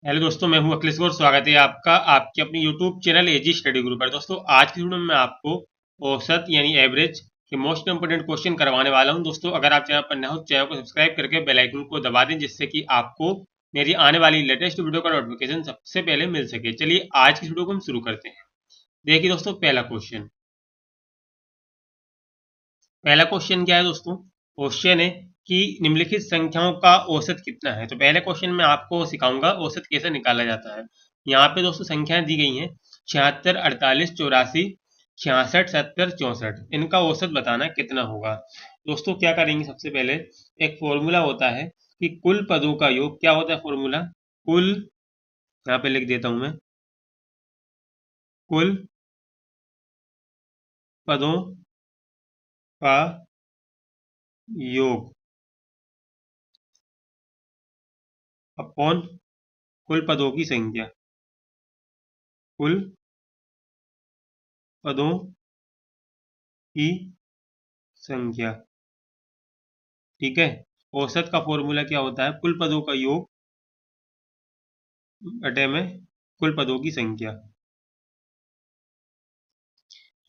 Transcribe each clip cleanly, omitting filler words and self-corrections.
Hello दोस्तों, मैं हूं अखिलेश गौर। स्वागत है आपका आपके अपने यूट्यूब चैनल एजी स्टडी ग्रुप पर। दोस्तों, आज की वीडियो में मैं आपको औसत यानी एवरेज के मोस्ट इंपोर्टेंट क्वेश्चन करवाने वाला हूं। दोस्तों, अगर आप चैनल पर नए हो, चैनल को सब्सक्राइब करके बेल आइकन को दबा दें, जिससे कि आपको मेरी आने वाली लेटेस्ट वीडियो का नोटिफिकेशन सबसे पहले मिल सके। चलिए आज की वीडियो को हम शुरू करते हैं। देखिए दोस्तों, पहला क्वेश्चन क्या है दोस्तों। क्वेश्चन है कि निम्नलिखित संख्याओं का औसत कितना है। तो पहले क्वेश्चन में आपको सिखाऊंगा औसत कैसे निकाला जाता है। यहाँ पे दोस्तों संख्याएं दी गई हैं 76, 48, 84, 66, 70, 64। इनका औसत बताना कितना होगा। दोस्तों क्या करेंगे, सबसे पहले एक फॉर्मूला होता है कि कुल पदों का योग। क्या होता है फॉर्मूला? कुल, यहाँ पे लिख देता हूं मैं, कुल पदों का योग अपॉन कुल पदों की संख्या। कुल पदों की संख्या, ठीक है। औसत का फॉर्मूला क्या होता है? कुल पदों का योग बटे में कुल पदों की संख्या।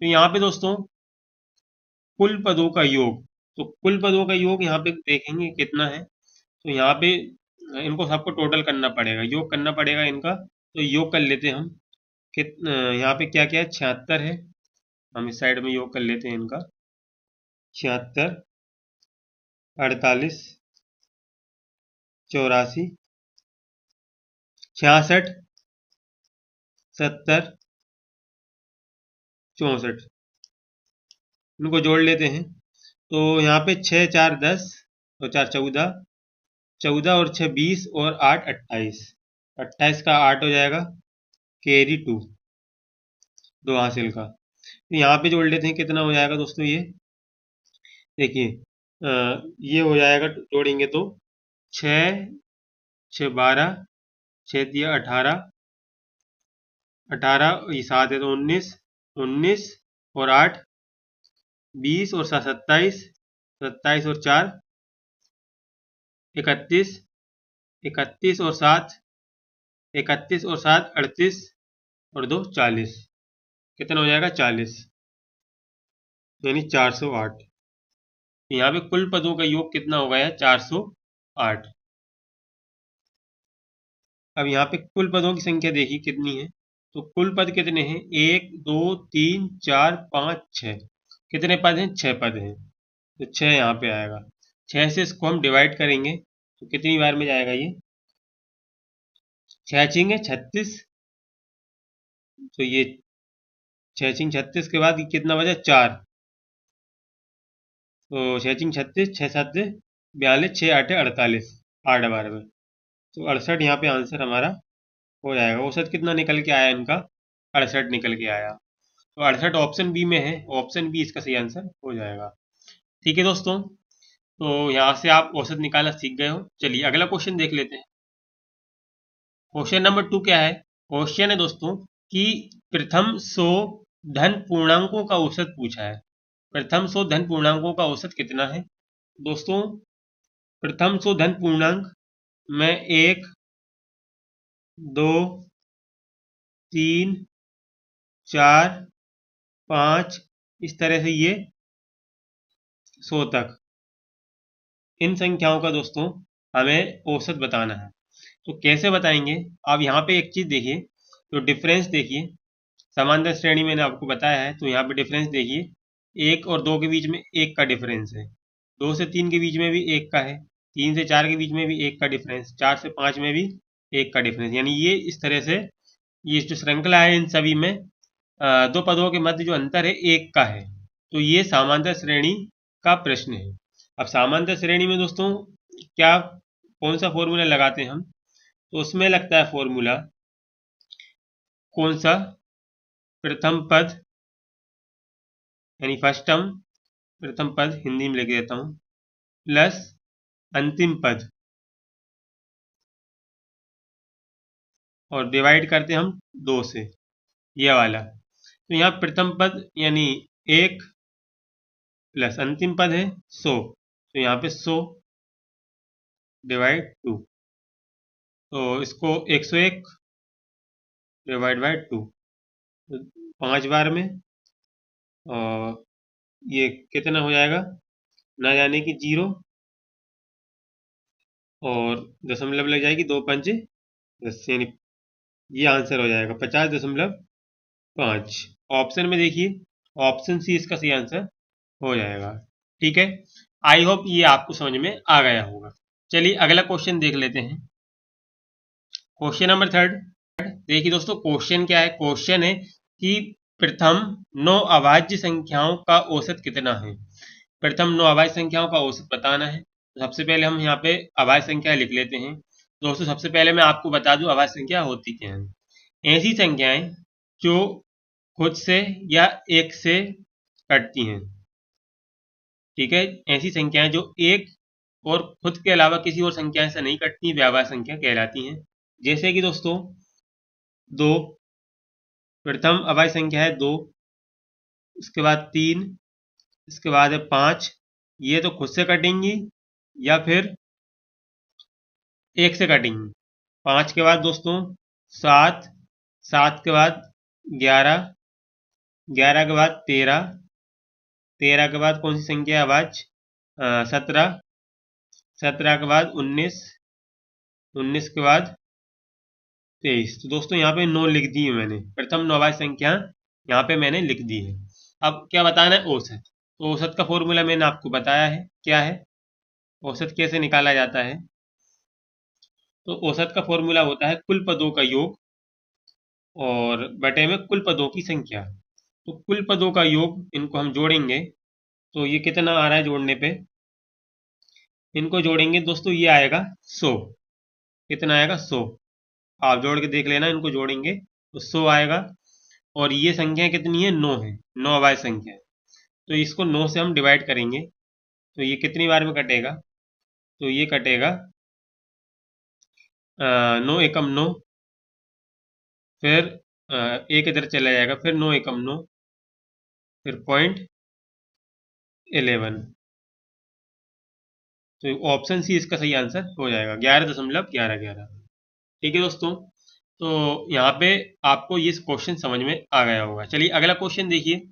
तो यहाँ पे दोस्तों कुल पदों का योग, तो कुल पदों का योग यहाँ पे देखेंगे कितना है। तो यहाँ पे इनको सबको टोटल करना पड़ेगा, योग करना पड़ेगा इनका। तो योग कर लेते हैं हम। यहाँ पे क्या क्या है? 76 है। हम इस साइड में योग कर लेते हैं इनका। 76, 48, 84, 66, 70, 64, इनको जोड़ लेते हैं। तो यहाँ पे 6 4 10 और 4 14, 14 और 6 20 और 8 28। 28 का 8 हो जाएगा, कैरी 2, दो हासिल का। तो यहाँ पे जोड़ लेते हैं, कितना हो जाएगा दोस्तों ये। देखिए ये हो जाएगा, जोड़ेंगे तो 6 6 12, 6 दिया 18, 18 ये 7 है तो 19, 19 और 8 20 और 7 27, 27 और 4 31, 31 और 7 31 और 7 38 और 2 40। कितना हो जाएगा? 40, यानी 408। यहाँ पे कुल पदों का योग कितना हो गया? 408। अब यहाँ पे कुल पदों की संख्या देखिए कितनी है। तो कुल पद कितने हैं? 1 2 3 4 5 6। कितने पद हैं? 6 पद हैं। तो 6 यहाँ पे आएगा। 6 से इसको हम डिवाइड करेंगे तो कितनी बार में जाएगा ये? 6 छिंगे 36। तो ये 6 छिंग 36 के बाद कितना बचा? 4। तो 6 छिंग 36, 6 7 42, 6 8 48, 8 बार में। तो 68 यहाँ पे आंसर हमारा हो जाएगा। औसत कितना निकल के आया इनका? 68 निकल के आया। तो 68 ऑप्शन बी में है, ऑप्शन बी इसका सही आंसर हो जाएगा। ठीक है दोस्तों, तो यहाँ से आप औसत निकालना सीख गए हो। चलिए अगला क्वेश्चन देख लेते हैं। क्वेश्चन नंबर 2 क्या है? क्वेश्चन है दोस्तों कि प्रथम 100 धन पूर्णांकों का औसत पूछा है। प्रथम 100 धन पूर्णांकों का औसत कितना है दोस्तों? प्रथम 100 धन पूर्णांक में 1 2 3 4 5 इस तरह से ये 100 तक, इन संख्याओं का दोस्तों हमें औसत बताना है। तो कैसे बताएंगे? आप यहाँ पे एक चीज देखिए, तो डिफरेंस देखिए। समांतर श्रेणी मैंने आपको बताया है, तो यहाँ पे डिफरेंस देखिए। 1 और 2 के बीच में 1 का डिफरेंस है। 2 से 3 के बीच में भी 1 का है। 3 से 4 के बीच में भी 1 का डिफरेंस। 4 से 5 में भी 1 का डिफरेंस। यानी ये इस तरह से ये जो श्रृंखला है, इन सभी में दो पदों के मध्य जो अंतर है 1 का है। तो ये समांतर श्रेणी का प्रश्न है। अब समांतर श्रेणी में दोस्तों क्या, कौन सा फॉर्मूला लगाते हैं हम? तो उसमें लगता है फॉर्मूला कौन सा? प्रथम पद यानी फर्स्ट टर्म, प्रथम पद हिंदी में लिख देता हूं, प्लस अंतिम पद, और डिवाइड करते हैं हम 2 से, ये वाला। तो यहाँ प्रथम पद यानी 1 प्लस अंतिम पद है 100। तो यहाँ पे 100 डिवाइड 2। तो इसको 101 डिवाइड बाय 2, 5 बार में, और ये कितना हो जाएगा, ना जाने की 0, और दशमलव लग जाएगी, 2 पंचे 10, यानी ये आंसर हो जाएगा 50.5। ऑप्शन में देखिए, ऑप्शन सी इसका सही आंसर हो जाएगा। ठीक है, आई होप ये आपको समझ में आ गया होगा। चलिए अगला क्वेश्चन देख लेते हैं। Question number 3। देखिए दोस्तों, क्वेश्चन क्या है? क्वेश्चन है कि प्रथम 9 अभाज्य संख्याओं का औसत कितना है। प्रथम 9 अभाज्य संख्याओं का औसत बताना है। तो सबसे पहले हम यहाँ पे अभाज्य संख्या लिख लेते हैं। दोस्तों सबसे पहले मैं आपको बता दूं अभाज्य संख्या होती क्या है। ऐसी संख्याएं जो खुद से या एक से कटती हैं। ठीक है, ऐसी संख्याएं जो एक और खुद के अलावा किसी और संख्या से नहीं कटती, व्यावहारिक संख्या कहलाती हैं। जैसे कि दोस्तों 2, प्रथम अभाज्य संख्या है 2, इसके बाद 3, इसके बाद है 5। ये तो खुद से कटेंगी या फिर एक से कटेंगी। 5 के बाद दोस्तों 7, 7 के बाद 11, 11 के बाद 13, 13 के बाद कौन सी संख्या है अभाज्य, 17, 17 के बाद 19, 19 के बाद 23। तो दोस्तों यहाँ पे 9 लिख दी है मैंने, प्रथम 9 अभाज्य संख्या यहाँ पे मैंने लिख दी है। अब क्या बताना है? औसत। तो औसत का फॉर्मूला मैंने आपको बताया है, क्या है औसत, कैसे निकाला जाता है। तो औसत का फॉर्मूला होता है कुल पदों का योग और बटे में कुल पदों की संख्या। तो कुल पदों का योग, इनको हम जोड़ेंगे तो ये कितना आ रहा है जोड़ने पे, इनको जोड़ेंगे दोस्तों ये आएगा 100। कितना आएगा? 100। आप जोड़ के देख लेना, इनको जोड़ेंगे तो 100 आएगा। और ये संख्या कितनी है? 9 है, 9 अभाज्य संख्या है। तो इसको 9 से हम डिवाइड करेंगे तो ये कितनी बार में कटेगा? तो ये कटेगा 9 एकम 9, फिर एक इधर चला जाएगा, फिर 9 एकम 9, फिर 0.11। तो ऑप्शन सी इसका सही आंसर हो जाएगा, 11.1111। ठीक है दोस्तों, तो यहाँ पे आपको ये क्वेश्चन समझ में आ गया होगा। चलिए अगला क्वेश्चन देखिए,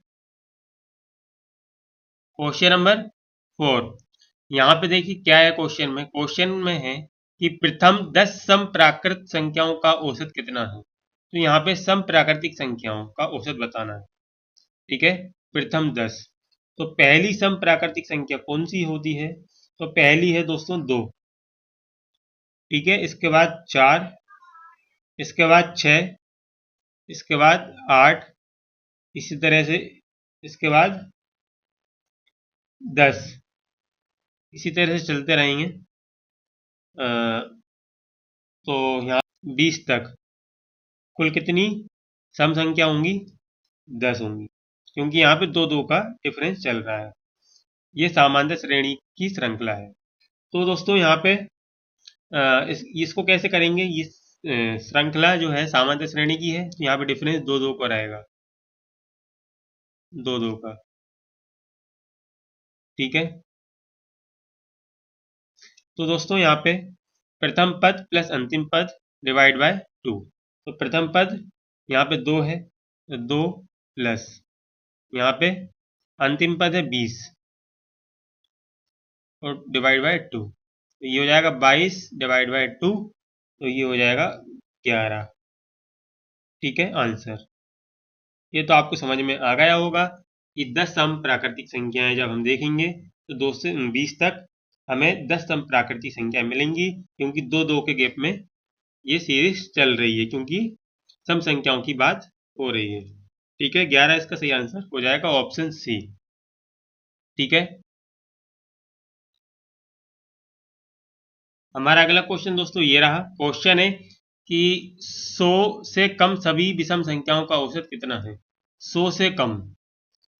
क्वेश्चन नंबर 4। यहाँ पे देखिए क्या है क्वेश्चन में। क्वेश्चन में है कि प्रथम 10 सम प्राकृत संख्याओं का औसत कितना है। तो यहाँ पे सम प्राकृतिक संख्याओं का औसत बताना है। ठीक है, प्रथम 10। तो पहली सम प्राकृतिक संख्या कौन सी होती है? तो पहली है दोस्तों 2। ठीक है, इसके बाद 4, इसके बाद 6, इसके बाद 8, इसी तरह से इसके बाद 10, इसी तरह से चलते रहेंगे। तो यहाँ 20 तक कुल कितनी सम संख्या होंगी? 10 होंगी, क्योंकि यहाँ पे 2 2 का डिफरेंस चल रहा है। ये सामान्य श्रेणी की श्रृंखला है। तो दोस्तों यहाँ पे इसको कैसे करेंगे? ये श्रृंखला जो है सामान्य श्रेणी की है, तो यहाँ पे डिफरेंस 2 2 का रहेगा, 2 2 का। ठीक है, तो दोस्तों यहाँ पे प्रथम पद प्लस अंतिम पद डिवाइड बाय 2। तो प्रथम पद यहाँ पे 2 है, तो 2 प्लस यहाँ पे अंतिम पद है 20 और डिवाइड बाय 2। तो ये हो जाएगा 22 डिवाइड बाय 2, तो ये हो जाएगा 11। ठीक है आंसर। ये तो आपको समझ में आ गया होगा कि 10 सम प्राकृतिक संख्याएं जब हम देखेंगे तो 2 से 20 तक हमें 10 सम प्राकृतिक संख्या मिलेंगी, क्योंकि 2 2 के गैप में ये सीरीज चल रही है, क्योंकि सम संख्याओं की बात हो रही है। ठीक है, 11 इसका सही आंसर हो जाएगा, ऑप्शन सी। ठीक है, हमारा अगला क्वेश्चन दोस्तों ये रहा। क्वेश्चन है कि 100 से कम सभी विषम संख्याओं का औसत कितना है। 100 से कम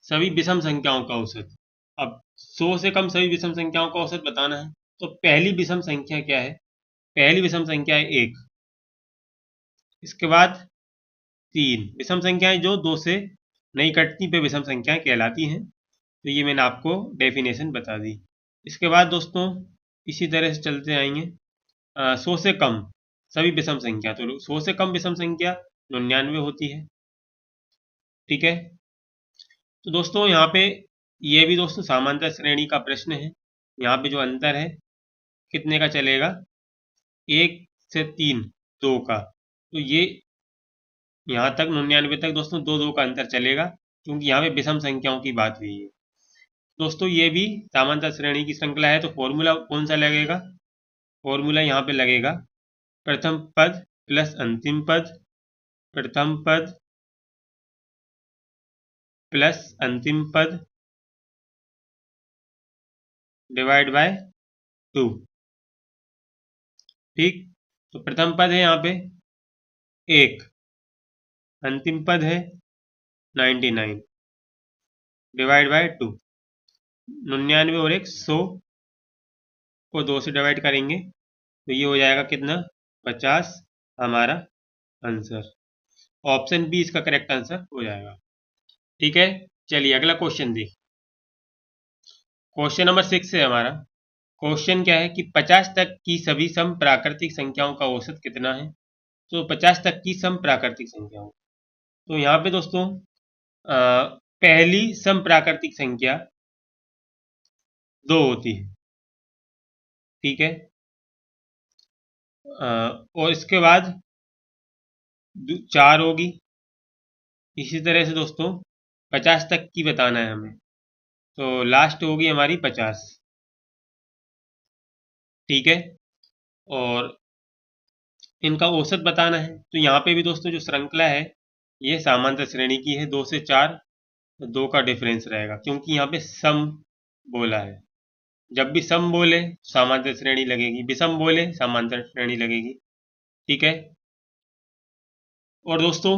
सभी विषम संख्याओं का औसत। अब 100 से कम सभी विषम संख्याओं का औसत बताना है। तो पहली विषम संख्या क्या है? पहली विषम संख्या है 1, इसके बाद 3। विषम संख्याएं जो 2 से नहीं कटती पे विषम संख्याएं कहलाती हैं। तो ये मैंने आपको डेफिनेशन बता दी। इसके बाद दोस्तों इसी तरह से चलते आएंगे। 100 से कम सभी विषम संख्या, तो 100 से कम विषम संख्या 99 होती है। ठीक है, तो दोस्तों यहाँ पे ये भी दोस्तों समांतर श्रेणी का प्रश्न है। यहाँ पे जो अंतर है कितने का चलेगा, 1 से 3 2 का, तो ये यहाँ तक 99 तक दोस्तों 2 का अंतर चलेगा, क्योंकि यहाँ पे विषम संख्याओं की बात हुई है। दोस्तों ये भी समांतर श्रेणी की श्रृंखला है, तो फॉर्मूला कौन सा लगेगा, फॉर्मूला यहाँ पे लगेगा प्रथम पद प्लस अंतिम पद, प्रथम पद प्लस अंतिम पद डिवाइड बाय 2। ठीक, तो प्रथम पद है यहाँ पे 1, अंतिम पद है 99 डिवाइड बाय 2। 99 और 100 को 2 से डिवाइड करेंगे तो ये हो जाएगा कितना, 50 हमारा आंसर। ऑप्शन बी इसका करेक्ट आंसर हो जाएगा। ठीक है, चलिए अगला क्वेश्चन देख। क्वेश्चन नंबर 6 है हमारा। क्वेश्चन क्या है कि 50 तक की सभी सम प्राकृतिक संख्याओं का औसत कितना है। तो 50 तक की सम प्राकृतिक संख्याओं, तो यहाँ पे दोस्तों पहली सम प्राकृतिक संख्या 2 होती है। ठीक है, और इसके बाद 4 होगी। इसी तरह से दोस्तों 50 तक की बताना है हमें, तो लास्ट होगी हमारी 50। ठीक है, और इनका औसत बताना है। तो यहाँ पे भी दोस्तों जो श्रृंखला है ये समांतर श्रेणी की है, 2 से 4 2 का डिफरेंस रहेगा, क्योंकि यहाँ पे सम बोला है। जब भी सम बोले समांतर श्रेणी लगेगी, विषम बोले समांतर श्रेणी लगेगी। ठीक है, और दोस्तों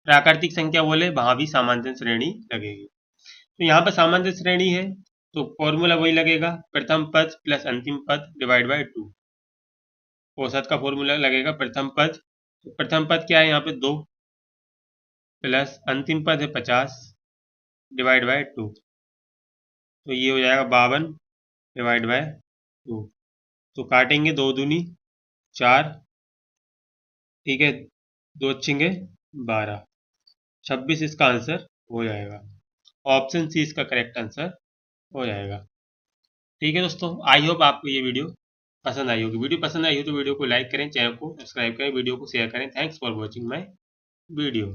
प्राकृतिक संख्या बोले वहां भी समांतर श्रेणी लगेगी। तो यहाँ पर समांतर श्रेणी है तो फॉर्मूला वही लगेगा, प्रथम पद प्लस अंतिम पद डिवाइड बाय 2। औसत का फॉर्मूला लगेगा प्रथम पद, तो प्रथम पद क्या है यहाँ पे 2 प्लस अंतिम पद है 50 डिवाइड बाय 2, तो ये हो जाएगा 52 डिवाइड बाय 2। तो काटेंगे 2 दूनी 4, ठीक है, 2 छिंगे 12, 26 इसका आंसर हो जाएगा। ऑप्शन सी इसका करेक्ट आंसर हो जाएगा। ठीक है दोस्तों, आई होप आपको ये वीडियो पसंद आई होगी। वीडियो पसंद आई हो तो वीडियो को लाइक करें, चैनल को सब्सक्राइब करें, वीडियो को शेयर करें। Thanks for watching my video.